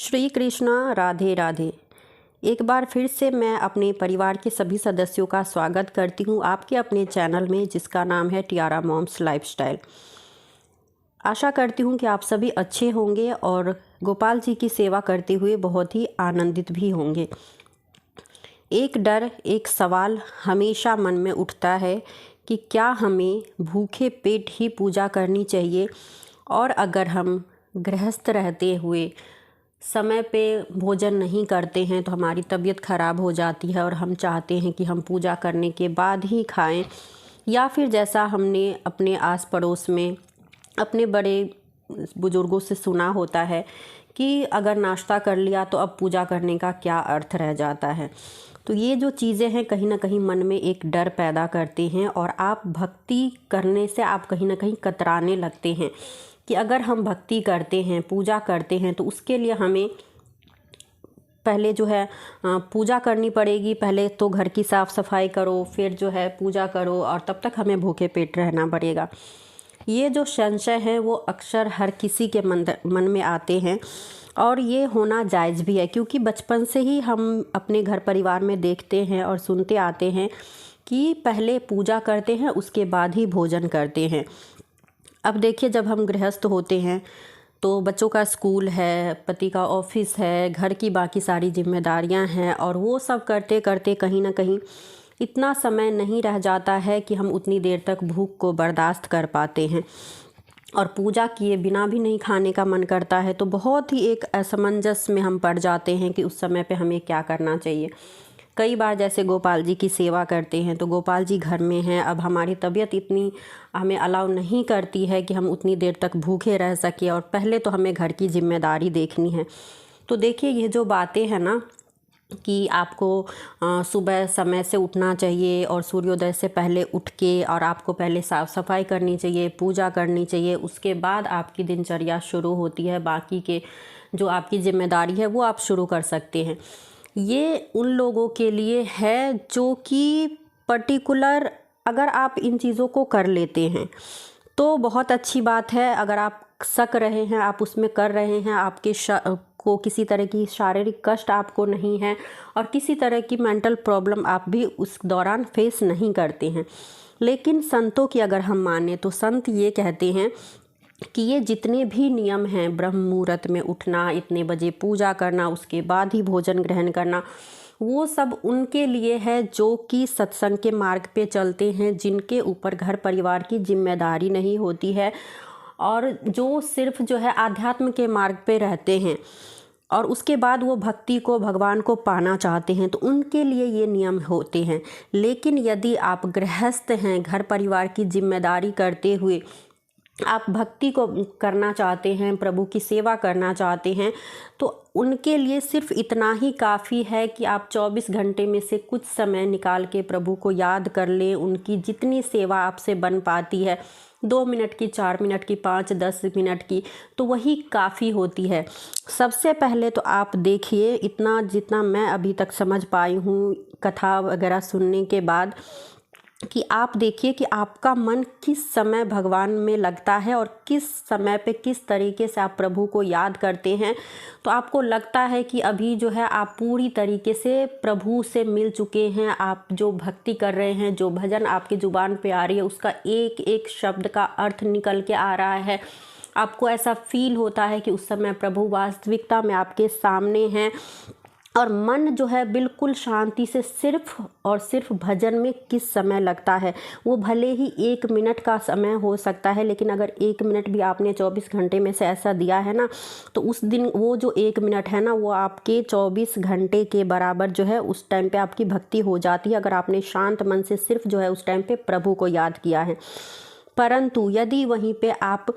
श्री कृष्णा, राधे राधे। एक बार फिर से मैं अपने परिवार के सभी सदस्यों का स्वागत करती हूँ आपके अपने चैनल में, जिसका नाम है टियारा मॉम्स लाइफस्टाइल। आशा करती हूँ कि आप सभी अच्छे होंगे और गोपाल जी की सेवा करते हुए बहुत ही आनंदित भी होंगे। एक डर, एक सवाल हमेशा मन में उठता है कि क्या हमें भूखे पेट ही पूजा करनी चाहिए, और अगर हम गृहस्थ रहते हुए समय पे भोजन नहीं करते हैं तो हमारी तबीयत ख़राब हो जाती है और हम चाहते हैं कि हम पूजा करने के बाद ही खाएं, या फिर जैसा हमने अपने आस पड़ोस में अपने बड़े बुज़ुर्गों से सुना होता है कि अगर नाश्ता कर लिया तो अब पूजा करने का क्या अर्थ रह जाता है। तो ये जो चीज़ें हैं कहीं ना कहीं मन में एक डर पैदा करते हैं और आप भक्ति करने से आप कहीं ना कहीं कतराने लगते हैं कि अगर हम भक्ति करते हैं, पूजा करते हैं, तो उसके लिए हमें पहले जो है पूजा करनी पड़ेगी। पहले तो घर की साफ़ सफाई करो, फिर जो है पूजा करो, और तब तक हमें भूखे पेट रहना पड़ेगा। ये जो संशय है वो अक्सर हर किसी के मन में आते हैं, और ये होना जायज़ भी है, क्योंकि बचपन से ही हम अपने घर परिवार में देखते हैं और सुनते आते हैं कि पहले पूजा करते हैं, उसके बाद ही भोजन करते हैं। अब देखिए, जब हम गृहस्थ होते हैं तो बच्चों का स्कूल है, पति का ऑफिस है, घर की बाकी सारी जिम्मेदारियां हैं, और वो सब करते करते कहीं ना कहीं इतना समय नहीं रह जाता है कि हम उतनी देर तक भूख को बर्दाश्त कर पाते हैं, और पूजा किए बिना भी नहीं खाने का मन करता है। तो बहुत ही एक असमंजस में हम पड़ जाते हैं कि उस समय पे हमें क्या करना चाहिए। कई बार जैसे गोपाल जी की सेवा करते हैं तो गोपाल जी घर में हैं, अब हमारी तबीयत इतनी हमें अलाउ नहीं करती है कि हम उतनी देर तक भूखे रह सके, और पहले तो हमें घर की जिम्मेदारी देखनी है। तो देखिए, ये जो बातें हैं ना कि आपको सुबह समय से उठना चाहिए और सूर्योदय से पहले उठ के, और आपको पहले साफ़ सफाई करनी चाहिए, पूजा करनी चाहिए, उसके बाद आपकी दिनचर्या शुरू होती है, बाकी के जो आपकी जिम्मेदारी है वो आप शुरू कर सकते हैं। ये उन लोगों के लिए है जो कि पर्टिकुलर, अगर आप इन चीज़ों को कर लेते हैं तो बहुत अच्छी बात है। अगर आप सक रहे हैं, आप उसमें कर रहे हैं, आपके को किसी तरह की शारीरिक कष्ट आपको नहीं है और किसी तरह की मेंटल प्रॉब्लम आप भी उस दौरान फेस नहीं करते हैं। लेकिन संतों की अगर हम माने तो संत ये कहते हैं कि ये जितने भी नियम हैं, ब्रह्म मुहूर्त में उठना, इतने बजे पूजा करना, उसके बाद ही भोजन ग्रहण करना, वो सब उनके लिए है जो कि सत्संग के मार्ग पे चलते हैं, जिनके ऊपर घर परिवार की जिम्मेदारी नहीं होती है, और जो सिर्फ जो है आध्यात्म के मार्ग पे रहते हैं और उसके बाद वो भक्ति को, भगवान को पाना चाहते हैं, तो उनके लिए ये नियम होते हैं। लेकिन यदि आप गृहस्थ हैं, घर परिवार की जिम्मेदारी करते हुए आप भक्ति को करना चाहते हैं, प्रभु की सेवा करना चाहते हैं, तो उनके लिए सिर्फ इतना ही काफ़ी है कि आप 24 घंटे में से कुछ समय निकाल के प्रभु को याद कर लें। उनकी जितनी सेवा आपसे बन पाती है, 2 मिनट की, 4 मिनट की, 5-10 मिनट की, तो वही काफ़ी होती है। सबसे पहले तो आप देखिए, इतना जितना मैं अभी तक समझ पाई हूँ कथा वगैरह सुनने के बाद, कि आप देखिए कि आपका मन किस समय भगवान में लगता है और किस समय पे किस तरीके से आप प्रभु को याद करते हैं। तो आपको लगता है कि अभी जो है आप पूरी तरीके से प्रभु से मिल चुके हैं। आप जो भक्ति कर रहे हैं, जो भजन आपकी ज़ुबान पे आ रही है, उसका एक एक शब्द का अर्थ निकल के आ रहा है। आपको ऐसा फील होता है कि उस समय प्रभु वास्तविकता में आपके सामने हैं, और मन जो है बिल्कुल शांति से सिर्फ और सिर्फ भजन में किस समय लगता है। वो भले ही 1 मिनट का समय हो सकता है, लेकिन अगर 1 मिनट भी आपने 24 घंटे में से ऐसा दिया है ना, तो उस दिन वो जो 1 मिनट है ना, वो आपके 24 घंटे के बराबर जो है उस टाइम पे आपकी भक्ति हो जाती है, अगर आपने शांत मन से सिर्फ जो है उस टाइम पे प्रभु को याद किया है। परंतु यदि वहीं पे आप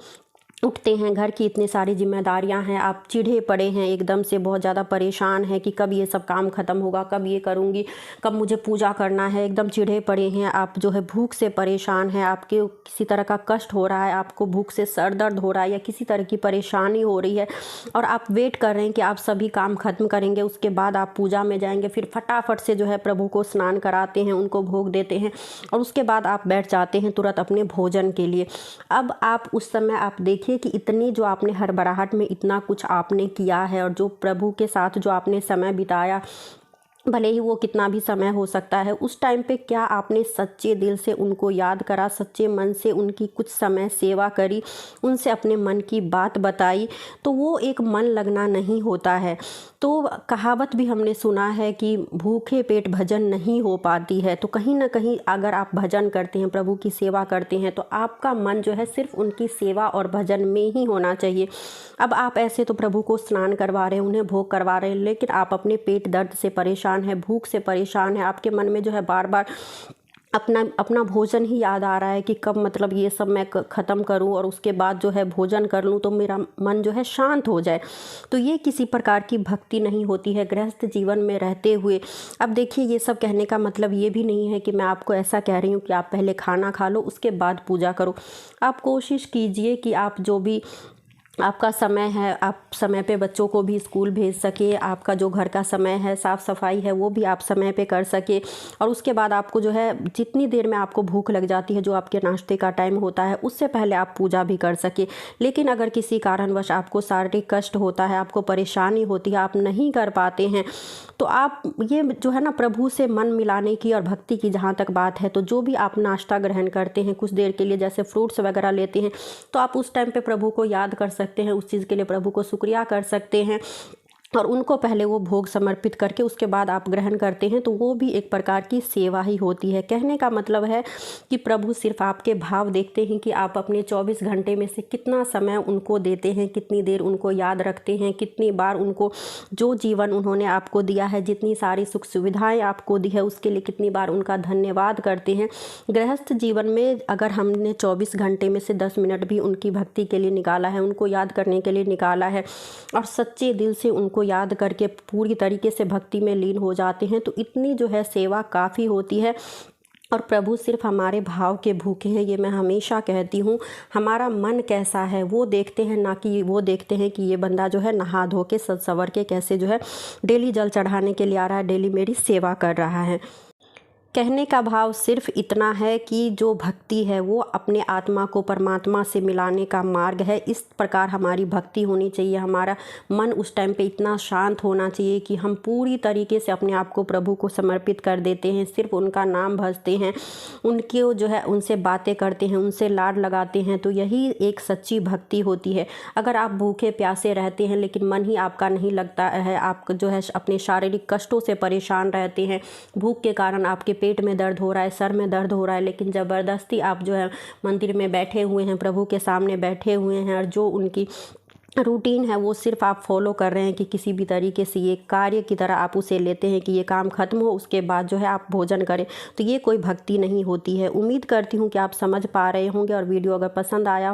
उठते हैं, घर की इतनी सारी जिम्मेदारियां हैं, आप चिढ़े पड़े हैं, एकदम से बहुत ज़्यादा परेशान हैं कि कब ये सब काम ख़त्म होगा, कब ये करूँगी, कब मुझे पूजा करना है, एकदम चिढ़े पड़े हैं, आप जो है भूख से परेशान हैं, आपके किसी तरह का कष्ट हो रहा है, आपको भूख से सर दर्द हो रहा है या किसी तरह की परेशानी हो रही है, और आप वेट कर रहे हैं कि आप सभी काम ख़त्म करेंगे, उसके बाद आप पूजा में जाएंगे, फिर फटाफट से जो है प्रभु को स्नान कराते हैं, उनको भोग देते हैं, और उसके बाद आप बैठ जाते हैं तुरंत अपने भोजन के लिए। अब आप उस समय आप देखिए देखिए कि इतनी जो आपने हड़बड़ाहट में इतना कुछ आपने किया है और जो प्रभु के साथ जो आपने समय बिताया, भले ही वो कितना भी समय हो सकता है, उस टाइम पे क्या आपने सच्चे दिल से उनको याद करा, सच्चे मन से उनकी कुछ समय सेवा करी, उनसे अपने मन की बात बताई, तो वो एक मन लगना नहीं होता है। तो कहावत भी हमने सुना है कि भूखे पेट भजन नहीं हो पाती है। तो कहीं ना कहीं अगर आप भजन करते हैं, प्रभु की सेवा करते हैं, तो आपका मन जो है सिर्फ उनकी सेवा और भजन में ही होना चाहिए। अब आप ऐसे तो प्रभु को स्नान करवा रहे हैं, उन्हें भोग करवा रहे हैं, लेकिन आप अपने पेट दर्द से परेशान है, भूख से परेशान है, आपके मन में जो है बार बार अपना अपना भोजन ही याद आ रहा है कि कब मतलब ये सब मैं ख़त्म करूं और उसके बाद जो है भोजन कर लूं तो मेरा मन जो है शांत हो जाए। तो ये किसी प्रकार की भक्ति नहीं होती है गृहस्थ जीवन में रहते हुए। अब देखिए, ये सब कहने का मतलब ये भी नहीं है कि मैं आपको ऐसा कह रही हूँ कि आप पहले खाना खा लो उसके बाद पूजा करो। आप कोशिश कीजिए कि आप जो भी आपका समय है, आप समय पे बच्चों को भी स्कूल भेज सके, आपका जो घर का समय है, साफ़ सफाई है, वो भी आप समय पे कर सके। और उसके बाद आपको जो है जितनी देर में आपको भूख लग जाती है, जो आपके नाश्ते का टाइम होता है, उससे पहले आप पूजा भी कर सके। लेकिन अगर किसी कारणवश आपको शारीरिक कष्ट होता है, आपको परेशानी होती है, आप नहीं कर पाते हैं, तो आप ये जो है ना प्रभु से मन मिलाने की और भक्ति की जहाँ तक बात है, तो जो भी आप नाश्ता ग्रहण करते हैं कुछ देर के लिए, जैसे फ्रूट्स वगैरह लेते हैं, तो आप उस टाइम पे प्रभु को याद कर सकते हैं, उस चीज़ के लिए प्रभु को शुक्रिया कर सकते हैं और उनको पहले वो भोग समर्पित करके उसके बाद आप ग्रहण करते हैं, तो वो भी एक प्रकार की सेवा ही होती है। कहने का मतलब है कि प्रभु सिर्फ आपके भाव देखते हैं कि आप अपने 24 घंटे में से कितना समय उनको देते हैं, कितनी देर उनको याद रखते हैं, कितनी बार उनको जो जीवन उन्होंने आपको दिया है, जितनी सारी सुख सुविधाएं आपको दी है, उसके लिए कितनी बार उनका धन्यवाद करते हैं। गृहस्थ जीवन में अगर हमने 24 घंटे में से 10 मिनट भी उनकी भक्ति के लिए निकाला है, उनको याद करने के लिए निकाला है और सच्चे दिल से उनको याद करके पूरी तरीके से भक्ति में लीन हो जाते हैं, तो इतनी जो है सेवा काफ़ी होती है। और प्रभु सिर्फ हमारे भाव के भूखे हैं, ये मैं हमेशा कहती हूँ। हमारा मन कैसा है वो देखते हैं, ना कि वो देखते हैं कि ये बंदा जो है नहा धो के सज सवर के कैसे जो है डेली जल चढ़ाने के लिए आ रहा है, डेली मेरी सेवा कर रहा है। कहने का भाव सिर्फ इतना है कि जो भक्ति है वो अपने आत्मा को परमात्मा से मिलाने का मार्ग है। इस प्रकार हमारी भक्ति होनी चाहिए, हमारा मन उस टाइम पे इतना शांत होना चाहिए कि हम पूरी तरीके से अपने आप को प्रभु को समर्पित कर देते हैं, सिर्फ उनका नाम भजते हैं, उनके जो है उनसे बातें करते हैं, उनसे लाड लगाते हैं, तो यही एक सच्ची भक्ति होती है। अगर आप भूखे प्यासे रहते हैं लेकिन मन ही आपका नहीं लगता है, आप जो है अपने शारीरिक कष्टों से परेशान रहते हैं, भूख के कारण आपके पेट में दर्द हो रहा है, सर में दर्द हो रहा है, लेकिन ज़बरदस्ती आप जो है मंदिर में बैठे हुए हैं, प्रभु के सामने बैठे हुए हैं और जो उनकी रूटीन है वो सिर्फ आप फॉलो कर रहे हैं कि किसी भी तरीके से ये कार्य की तरह आप उसे लेते हैं कि ये काम खत्म हो उसके बाद जो है आप भोजन करें, तो ये कोई भक्ति नहीं होती है। उम्मीद करती हूँ कि आप समझ पा रहे होंगे और वीडियो अगर पसंद आया